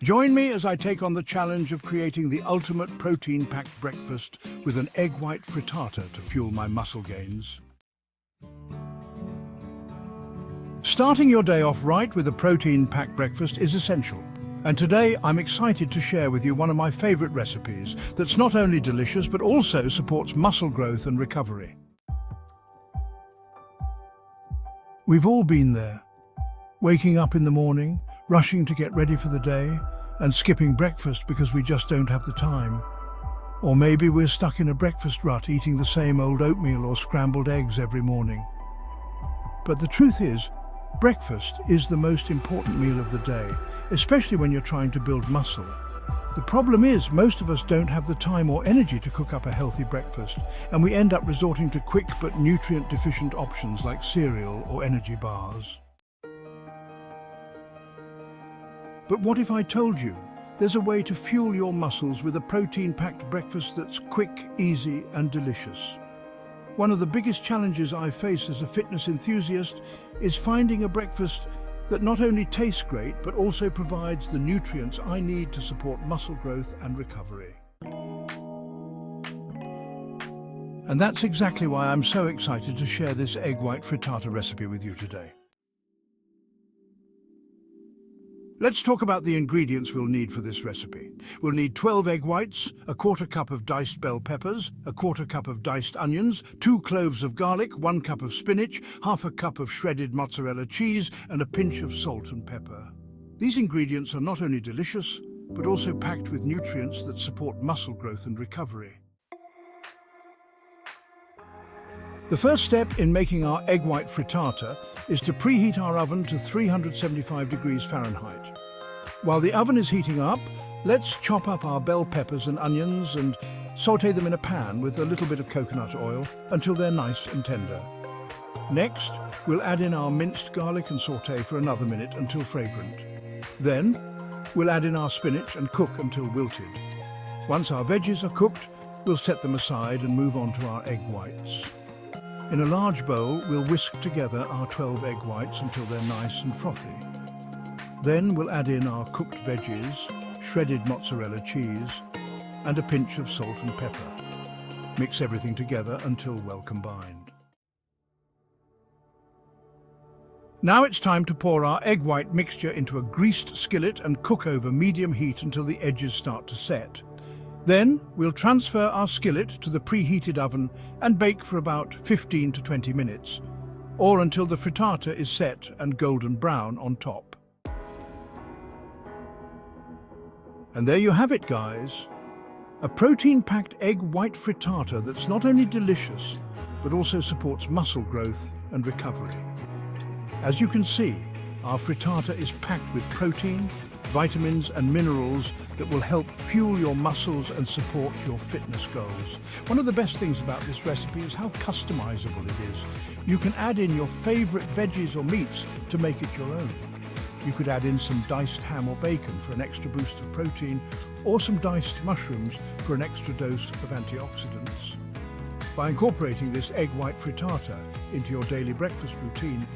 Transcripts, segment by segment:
Join me as I take on the challenge of creating the ultimate protein-packed breakfast with an egg white frittata to fuel my muscle gains. Starting your day off right with a protein-packed breakfast is essential. And today I'm excited to share with you one of my favorite recipes that's not only delicious but also supports muscle growth and recovery. We've all been there. Waking up in the morning, rushing to get ready for the day, and skipping breakfast because we just don't have the time. Or maybe we're stuck in a breakfast rut eating the same old oatmeal or scrambled eggs every morning. But the truth is, breakfast is the most important meal of the day, especially when you're trying to build muscle. The problem is, most of us don't have the time or energy to cook up a healthy breakfast, and we end up resorting to quick but nutrient-deficient options like cereal or energy bars. But what if I told you there's a way to fuel your muscles with a protein-packed breakfast that's quick, easy, and delicious? One of the biggest challenges I face as a fitness enthusiast is finding a breakfast that not only tastes great, but also provides the nutrients I need to support muscle growth and recovery. And that's exactly why I'm so excited to share this egg white frittata recipe with you today. Let's talk about the ingredients we'll need for this recipe. We'll need 12 egg whites, a quarter cup of diced bell peppers, a quarter cup of diced onions, 2 cloves of garlic, 1 cup of spinach, half a cup of shredded mozzarella cheese, and a pinch of salt and pepper. These ingredients are not only delicious, but also packed with nutrients that support muscle growth and recovery. The first step in making our egg white frittata is to preheat our oven to 375 degrees Fahrenheit. While the oven is heating up, let's chop up our bell peppers and onions and saute them in a pan with a little bit of coconut oil until they're nice and tender. Next, we'll add in our minced garlic and saute for another minute until fragrant. Then, we'll add in our spinach and cook until wilted. Once our veggies are cooked, we'll set them aside and move on to our egg whites. In a large bowl, we'll whisk together our 12 egg whites until they're nice and frothy. Then we'll add in our cooked veggies, shredded mozzarella cheese, and a pinch of salt and pepper. Mix everything together until well combined. Now it's time to pour our egg white mixture into a greased skillet and cook over medium heat until the edges start to set. Then we'll transfer our skillet to the preheated oven and bake for about 15 to 20 minutes, or until the frittata is set and golden brown on top. And there you have it, guys. A protein-packed egg white frittata that's not only delicious, but also supports muscle growth and recovery. As you can see, our frittata is packed with protein, vitamins and minerals that will help fuel your muscles and support your fitness goals. One of the best things about this recipe is how customizable it is. You can add in your favorite veggies or meats to make it your own. You could add in some diced ham or bacon for an extra boost of protein, or some diced mushrooms for an extra dose of antioxidants. By incorporating this egg white frittata into your daily breakfast routine,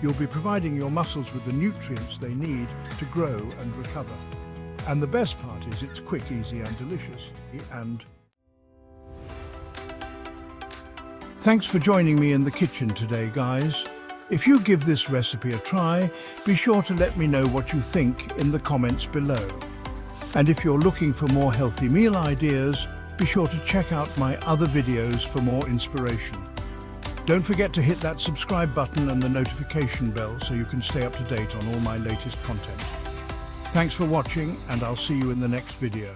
you'll be providing your muscles with the nutrients they need to grow and recover. And the best part is it's quick, easy and delicious. And thanks for joining me in the kitchen today, guys. If you give this recipe a try, be sure to let me know what you think in the comments below. And if you're looking for more healthy meal ideas, be sure to check out my other videos for more inspiration. Don't forget to hit that subscribe button and the notification bell so you can stay up to date on all my latest content. Thanks for watching, and I'll see you in the next video.